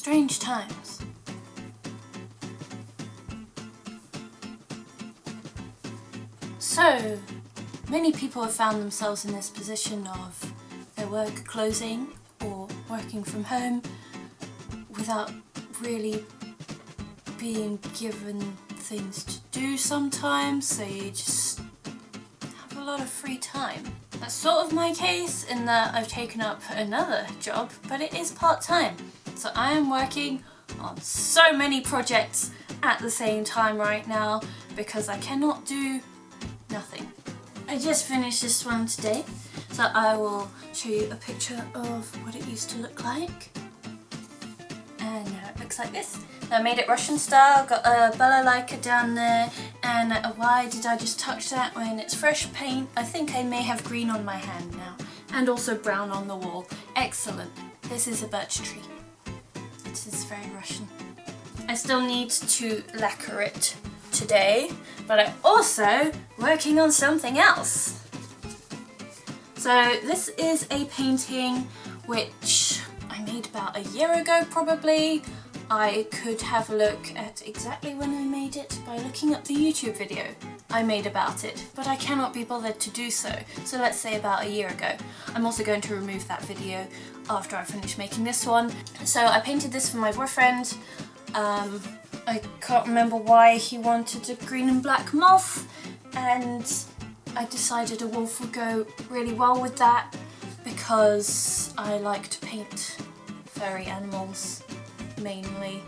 Strange times. So, many people have found themselves in this position of their work closing or working from home without really being given things to do sometimes, so you just have a lot of free time. That's sort of my case in that I've taken up another job, but it is part-time. So I am working on so many projects at the same time right now because I cannot do nothing. I just finished this one today, so I will show you a picture of what it used to look like. And now it looks like this. I made it Russian style, got a balalaika down there, and why did I just touch that when it's fresh paint? I think I may have green on my hand now, and also brown on the wall. Excellent. This is a birch tree. It is very Russian. I still need to lacquer it today, but I'm also working on something else. So this is a painting which I made about a year ago probably. I could have a look at exactly when I made it by looking up the YouTube video I made about it, but I cannot be bothered to do so, so let's say about a year ago. I'm also going to remove that video after I finish making this one. So I painted this for my boyfriend. I can't remember why he wanted a green and black moth, and I decided a wolf would go really well with that because I like to paint furry animals mainly,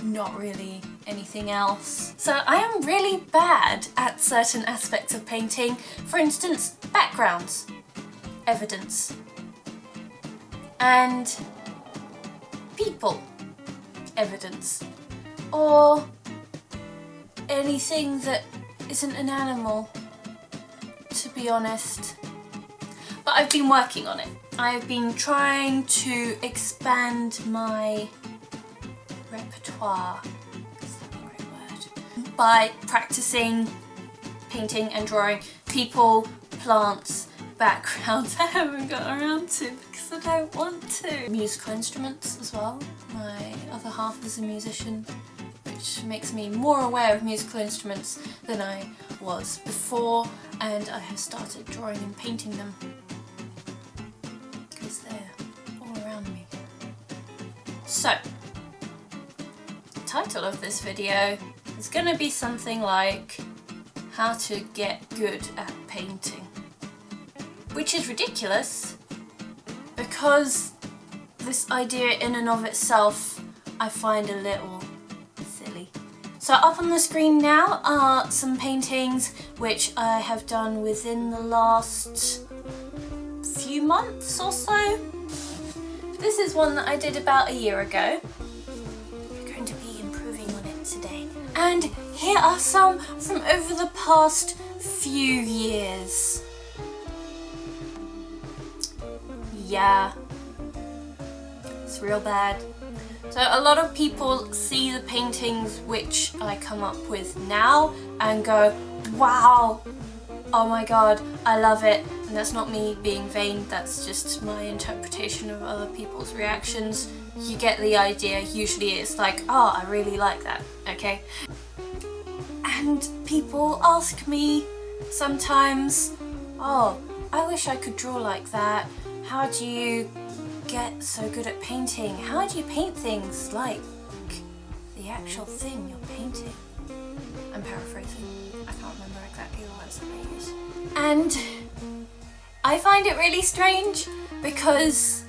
not really anything else. So I am really bad at certain aspects of painting. For instance, backgrounds, evidence, and people, evidence, or anything that isn't an animal, to be honest. But I've been working on it. I've been trying to expand my repertoire, is that the right word? By practicing painting and drawing people, plants, backgrounds. I haven't got around to because I don't want to. Musical instruments as well. My other half is a musician, which makes me more aware of musical instruments than I was before, and I have started drawing and painting them because they're all around me. So, the title of this video is going to be something like how to get good at painting, which is ridiculous because this idea in and of itself I find a little silly. So up on the screen now are some paintings which I have done within the last few months or so. This is one that I did about a year ago. We're going to be improving on it today. And here are some from over the past few years. Yeah, it's real bad. So a lot of people see the paintings which I come up with now and go, wow, oh my god, I love it. And that's not me being vain, that's just my interpretation of other people's reactions. You get the idea. Usually it's like, oh, I really like that, okay? And people ask me sometimes, oh, I wish I could draw like that. How do you get so good at painting? How do you paint things like the actual thing you're painting? I'm paraphrasing. I can't remember exactly the words that I use. And I find it really strange because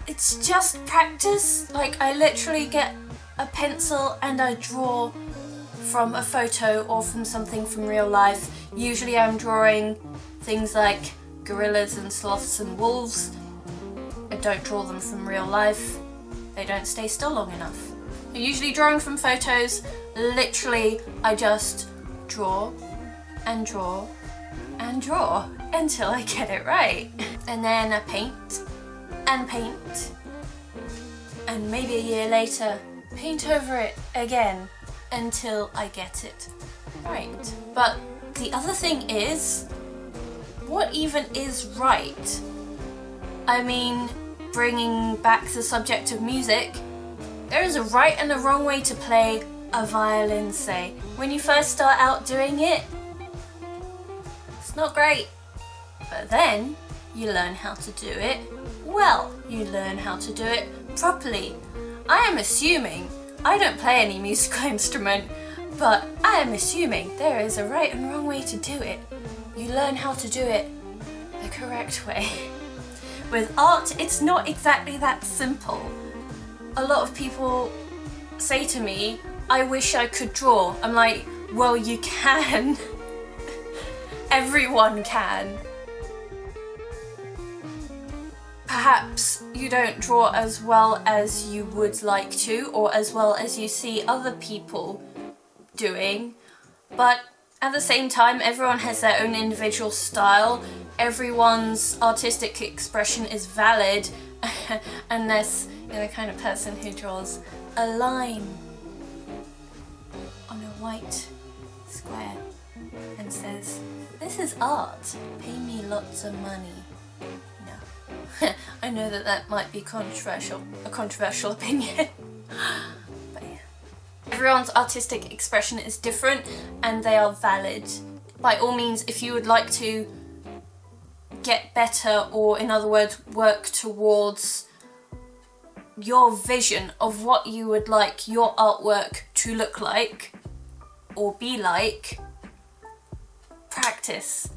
it's just practice. Like, I literally get a pencil and I draw from a photo or from something from real life. Usually I'm drawing things like gorillas and sloths and wolves. I don't draw them from real life. They don't stay still long enough. I'm usually drawing from photos. Literally, I just draw and draw and draw until I get it right. And then I paint and paint, and maybe a year later paint over it again until I get it right. But the other thing is, what even is right? I mean, bringing back the subject of music, there is a right and a wrong way to play a violin, say. When you first start out doing it, it's not great. But then you learn how to do it well. You learn how to do it properly. I am assuming, I don't play any musical instrument, but I am assuming there is a right and wrong way to do it. You learn how to do it the correct way. With art, it's not exactly that simple. A lot of people say to me, I wish I could draw. I'm like, well, you can. Everyone can. Perhaps you don't draw as well as you would like to, or as well as you see other people doing, but at the same time, everyone has their own individual style. Everyone's artistic expression is valid, unless you're the kind of person who draws a line on a white square and says, "This is art, pay me lots of money." No. I know that might be controversial, a controversial opinion. But yeah. Everyone's artistic expression is different and they are valid. By all means, if you would like to get better, or in other words, work towards your vision of what you would like your artwork to look like or be like, practice.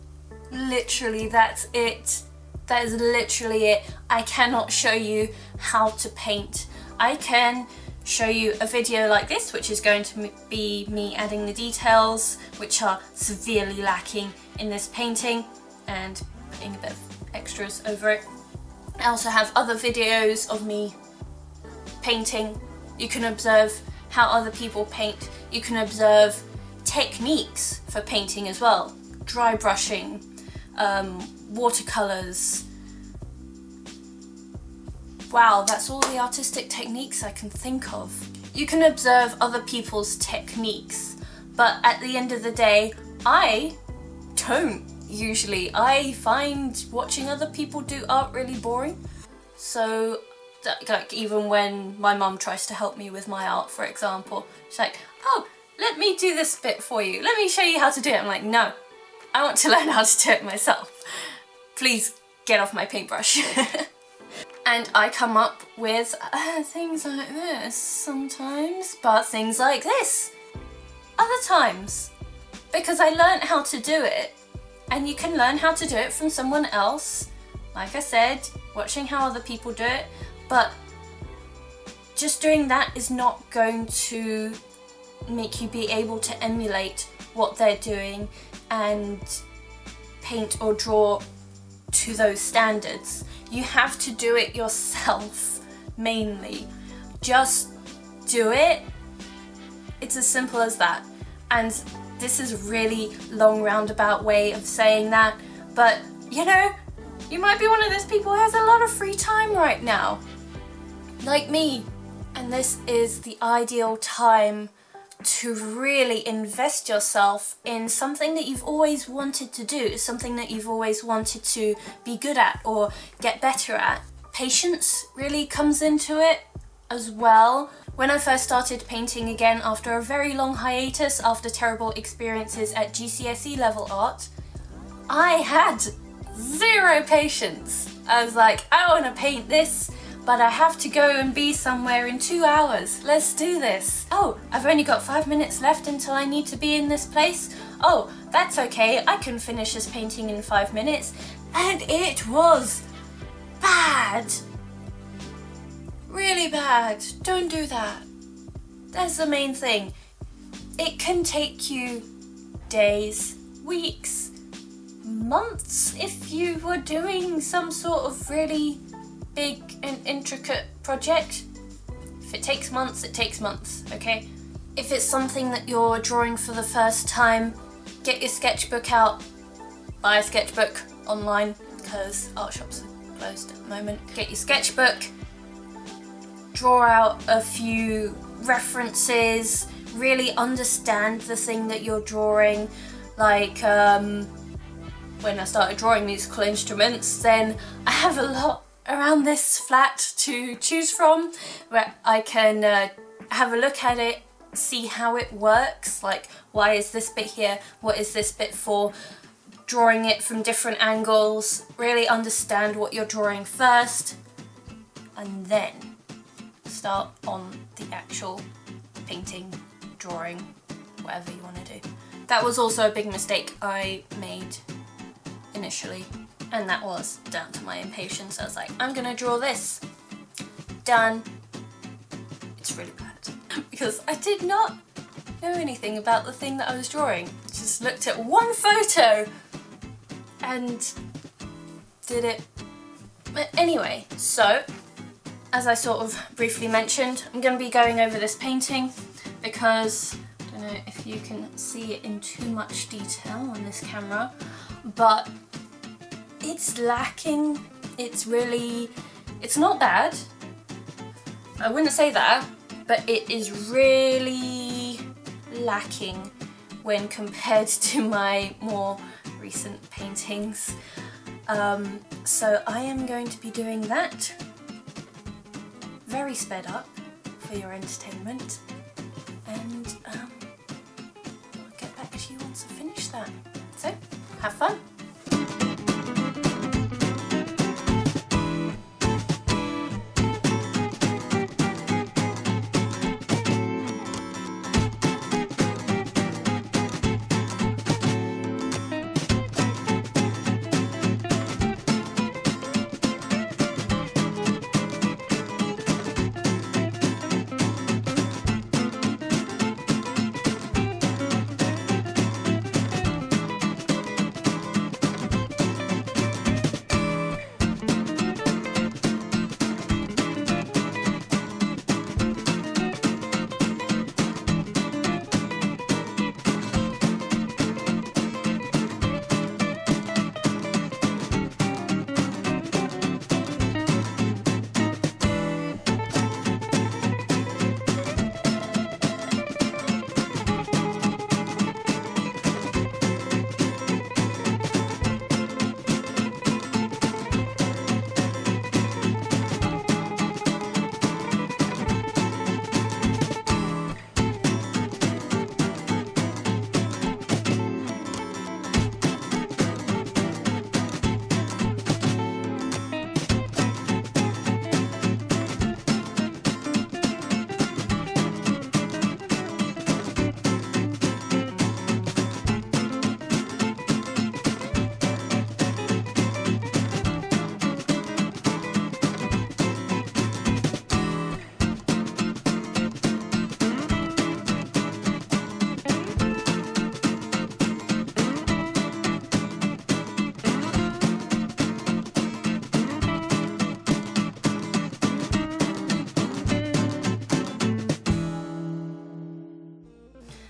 Literally, that's it. That is literally it. I cannot show you how to paint. I can show you a video like this, which is going to be me adding the details, which are severely lacking in this painting, and putting a bit of extras over it. I also have other videos of me painting. You can observe how other people paint. You can observe techniques for painting as well. Dry brushing, watercolours. Wow, that's all the artistic techniques I can think of. You can observe other people's techniques, but at the end of the day, I don't usually. I find watching other people do art really boring. So, like, even when my mum tries to help me with my art, for example, she's like, "Oh, let me do this bit for you. Let me show you how to do it." I'm like, no, I want to learn how to do it myself. Please get off my paintbrush. And I come up with things like this sometimes, but things like this other times. Because I learned how to do it, and you can learn how to do it from someone else. Like I said, watching how other people do it, but just doing that is not going to make you be able to emulate what they're doing and paint or draw to those standards. You have to do it yourself, mainly. Just do it. It's as simple as that. And this is a really long roundabout way of saying that, but you know, you might be one of those people who has a lot of free time right now, like me, and this is the ideal time to really invest yourself in something that you've always wanted to do, something that you've always wanted to be good at or get better at. Patience really comes into it as well. When I first started painting again after a very long hiatus, after terrible experiences at GCSE level art, I had zero patience. I was like, I want to paint this, but I have to go and be somewhere in 2 hours. Let's do this. Oh, I've only got 5 minutes left until I need to be in this place. Oh, that's okay. I can finish this painting in 5 minutes. And it was bad. Really bad. Don't do that. That's the main thing. It can take you days, weeks, months if you were doing some sort of really big and intricate project. If it takes months, it takes months, okay? If it's something that you're drawing for the first time, get your sketchbook out. Buy a sketchbook online, because art shops are closed at the moment. Get your sketchbook, draw out a few references, really understand the thing that you're drawing. Like when I started drawing musical instruments, then I have a lot around this flat to choose from, where I can have a look at it, see how it works, like why is this bit here, what is this bit for, drawing it from different angles, really understand what you're drawing first, and then start on the actual painting, drawing, whatever you want to do. That was also a big mistake I made initially, and that was down to my impatience. I was like, I'm gonna draw this. Done. It's really bad because I did not know anything about the thing that I was drawing. Just looked at one photo and did it. But anyway, so as I sort of briefly mentioned, I'm going to be going over this painting because I don't know if you can see it in too much detail on this camera, but it's lacking. It's not bad. I wouldn't say that, but it is really lacking when compared to my more recent paintings. So I am going to be doing that very sped up for your entertainment, and I'll get back to you once I finish that. So, have fun!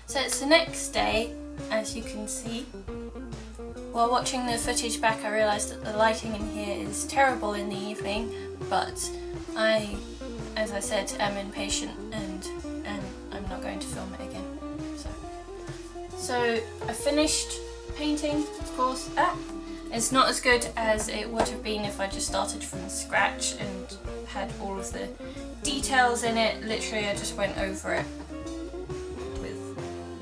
So it's the next day, as you can see. While watching the footage back, I realised that the lighting in here is terrible in the evening, but I, as I said, am impatient and I'm not going to film it again. So I finished painting, of course. It's not as good as it would have been if I just started from scratch and had all of the details in it. Literally, I just went over it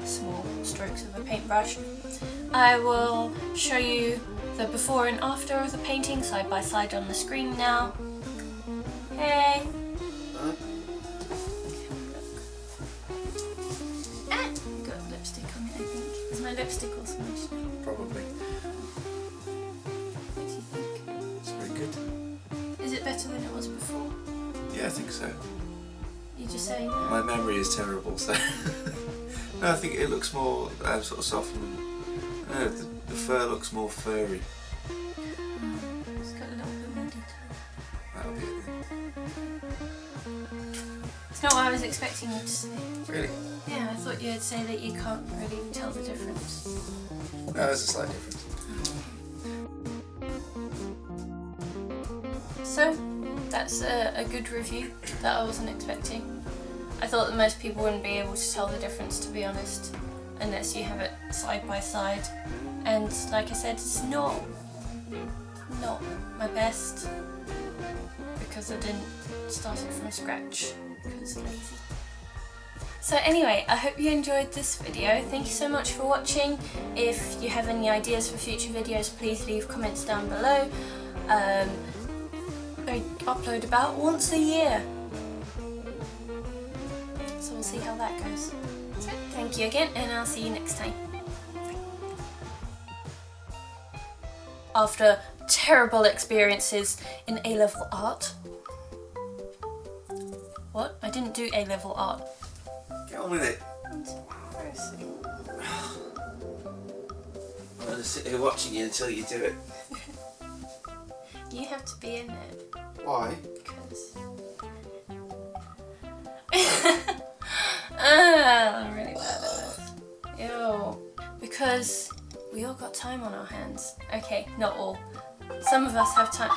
small strokes of a paintbrush. I will show you the before and after of the painting side by side on the screen now. Hey! Got lipstick on it, I think. Is my lipstick all smudged now? Probably. What do you think? It's very good. Is it better than it was before? Yeah, I think so. You just saying that? My memory is terrible, so... No, I think it looks more sort of soft and... No, the fur looks more furry. It's got a little bit more detail. That'll be it then. It's not what I was expecting you to say. Really? Yeah, I thought you'd say that you can't really tell the difference. No, there's a slight difference. So, that's a good review that I wasn't expecting. I thought that most people wouldn't be able to tell the difference, to be honest, unless you have it side by side. And like I said, it's not my best, because I didn't start it from scratch because lazy. So anyway, I hope you enjoyed this video. Thank you so much for watching. If you have any ideas for future videos, please leave comments down below. I upload about once a year, so we'll see how that goes. So thank you again, and I'll see you next time. After terrible experiences in A-level art. What? I didn't do A-level art. Get on with it. It's embarrassing. I'm going to sit here watching you until you do it. You have to be in it. Why? Because... I'm really bad at this. Ew. Because we all got time on our hands. Okay, not all. Some of us have time.